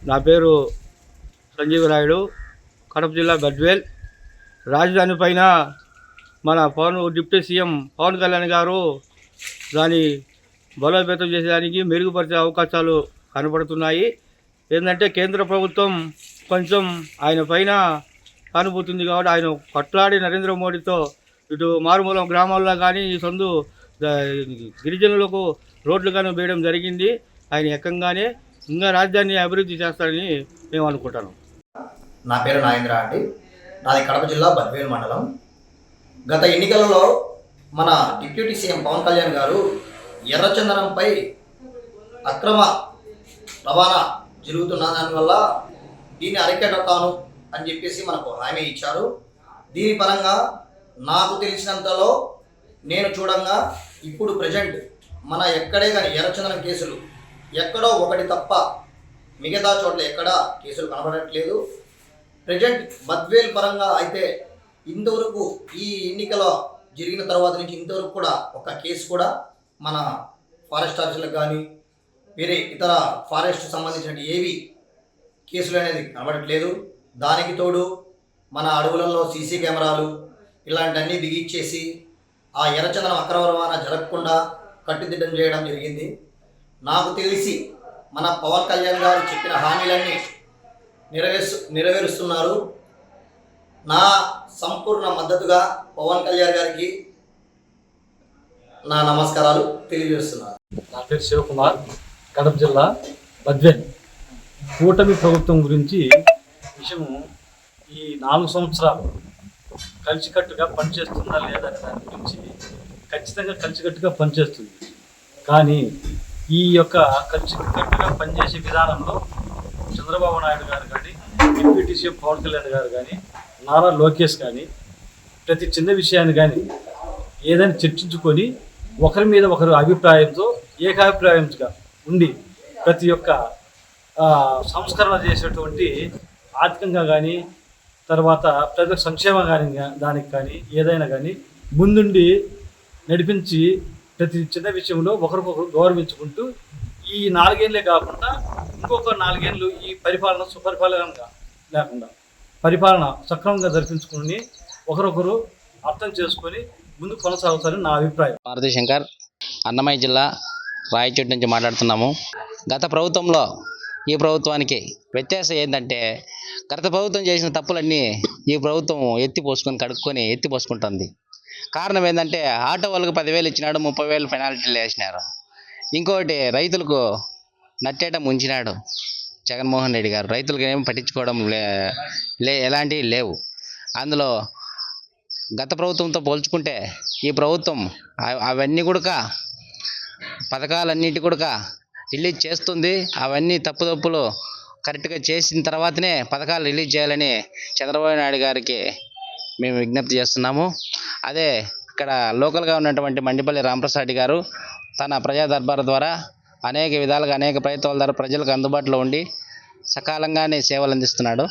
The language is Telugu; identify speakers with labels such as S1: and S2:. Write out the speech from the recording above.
S1: నా పేరు సంజీవ నాయుడు, కడప జిల్లా గద్వేల్. రాజధాని పైన మన డిప్యూటీ సీఎం పవన్ కళ్యాణ్ గారు దాన్ని బలోపేతం చేసేదానికి మెరుగుపరిచే అవకాశాలు కనబడుతున్నాయి. ఏంటంటే కేంద్ర ప్రభుత్వం కొంచెం ఆయన పైన సానుభూతుంది కాబట్టి ఆయన కొట్లాడి నరేంద్ర మోడీతో ఇటు మారుమూల గ్రామాల్లో కానీ ఈ గిరిజనులకు రోడ్లు కానీ వేయడం జరిగింది. ఆయన ఎక్కంగానే ఇంకా రాజధాని అభివృద్ధి చేస్తారని మేము అనుకుంటాను.
S2: నా పేరు నాగేంద్ర అండి. నాది కడప జిల్లా బద్వేల్ మండలం. గత ఎన్నికలలో మన డిప్యూటీ సీఎం పవన్ కళ్యాణ్ గారు ఎర్రచందనంపై అక్రమ రవాణా జరుగుతున్న దానివల్ల దీన్ని అరికడతాను అని చెప్పేసి మనకు హామీ ఇచ్చారు. దీని పరంగా నాకు తెలిసినంతలో నేను చూడంగా ఇప్పుడు ప్రజెంట్ మన ఎక్కడే కానీ ఎర్రచందనం కేసులు ఎక్కడో ఒకటి తప్ప మిగతా చోట్ల ఎక్కడా కేసులు కనబడట్లేదు. ప్రజెంట్ బద్వేల్ పరంగా అయితే ఇంతవరకు ఈ ఎన్నికల జరిగిన తర్వాత నుంచి ఇంతవరకు కూడా ఒక కేసు కూడా మన ఫారెస్ట్ ఆఫీసులకు కానీ వేరే ఇతర ఫారెస్ట్ సంబంధించిన ఏవి కేసులు అనేది కనబడట్లేదు. దానికి తోడు మన అడవులలో సీసీ కెమెరాలు ఇలాంటివన్నీ బిగించేసి ఆ ఎర్రచందనం అక్రమ రవాణా జరగకుండా కట్టుదిట్టం చేయడం జరిగింది. నాకు తెలిసి మన పవన్ కళ్యాణ్ గారు చెప్పిన హామీలన్నీ నెరవేరుస్తున్నారు. నా సంపూర్ణ మద్దతుగా పవన్ కళ్యాణ్ గారికి నా నమస్కారాలు తెలియజేస్తున్నాను.
S3: నా పేరు శివకుమార్, కడప జిల్లా బద్వేల్. కూటమి ప్రభుత్వం గురించి విషయము ఈ 4 సంవత్సరాలు కలిసికట్టుగా పనిచేస్తుందా లేదనే దాని గురించి ఖచ్చితంగా కలిసికట్టుగా పనిచేస్తుంది. కానీ ఈ యొక్క కలిసికట్టుగా పనిచేసే విధానంలో చంద్రబాబు నాయుడు గారు కానీ, డిప్యూటీ సీఎం పవన్ కళ్యాణ్ గారు కానీ, నారా లోకేష్ కానీ ప్రతి చిన్న విషయాన్ని కానీ ఏదైనా చర్చించుకొని ఒకరి మీద ఒకరు అభిప్రాయంతో ఏకాభిప్రాయంగా ఉండి ప్రతి ఒక్క సంస్కరణ చేసేటువంటి ఆర్థికంగా కానీ తర్వాత ప్రజల సంక్షేమం కానీ దానికి కానీ ఏదైనా కానీ ముందుండి నడిపించి ప్రతి చిన్న విషయంలో ఒకరికొకరు గౌరవించుకుంటూ ఈ 4 ఏళ్ళే కాకుండా ఇంకొక 4 ఏళ్ళు ఈ పరిపాలన సుపరిపాలనగా లేకుండా పరిపాలన సక్రమంగా జరిపించుకుని ఒకరొకరు అర్థం చేసుకొని ముందుకు కొనసాగుతారని నా అభిప్రాయం.
S4: పార్వతీ శంకర్, అన్నమయ్య జిల్లా రాయచోటి నుంచి మాట్లాడుతున్నాము. గత ప్రభుత్వంలో ఈ ప్రభుత్వానికి వ్యత్యాసం ఏంటంటే గత ప్రభుత్వం చేసిన తప్పులన్నీ ఈ ప్రభుత్వం ఎత్తిపోసుకుంటుంది. కారణం ఏంటంటే ఆటో వాళ్ళకు 10,000 ఇచ్చినాడు, 30,000 పెనాల్టీలు వేసినారు. ఇంకోటి రైతులకు నట్టేట ముంచినాడు జగన్మోహన్ రెడ్డి గారు. రైతులకు ఏమి పట్టించుకోవడం ఎలాంటివి లేవు. అందులో గత ప్రభుత్వంతో పోల్చుకుంటే ఈ ప్రభుత్వం అవన్నీ కూడా పథకాలన్నిటి కూడా రిలీజ్ చేస్తుంది. అవన్నీ తప్పులు కరెక్ట్గా చేసిన తర్వాతనే పథకాలు రిలీజ్ చేయాలని చంద్రబాబు నాయుడు గారికి మేము విజ్ఞప్తి చేస్తున్నాము. అదే ఇక్కడ లోకల్గా ఉన్నటువంటి మండిపల్లి రామప్రసాద్ గారు తన ప్రజా దర్బార్ ద్వారా అనేక విధాలుగా అనేక ప్రయత్నాల ద్వారా ప్రజలకు అందుబాటులో ఉండి సకాలంగానే సేవలు అందిస్తున్నాడు.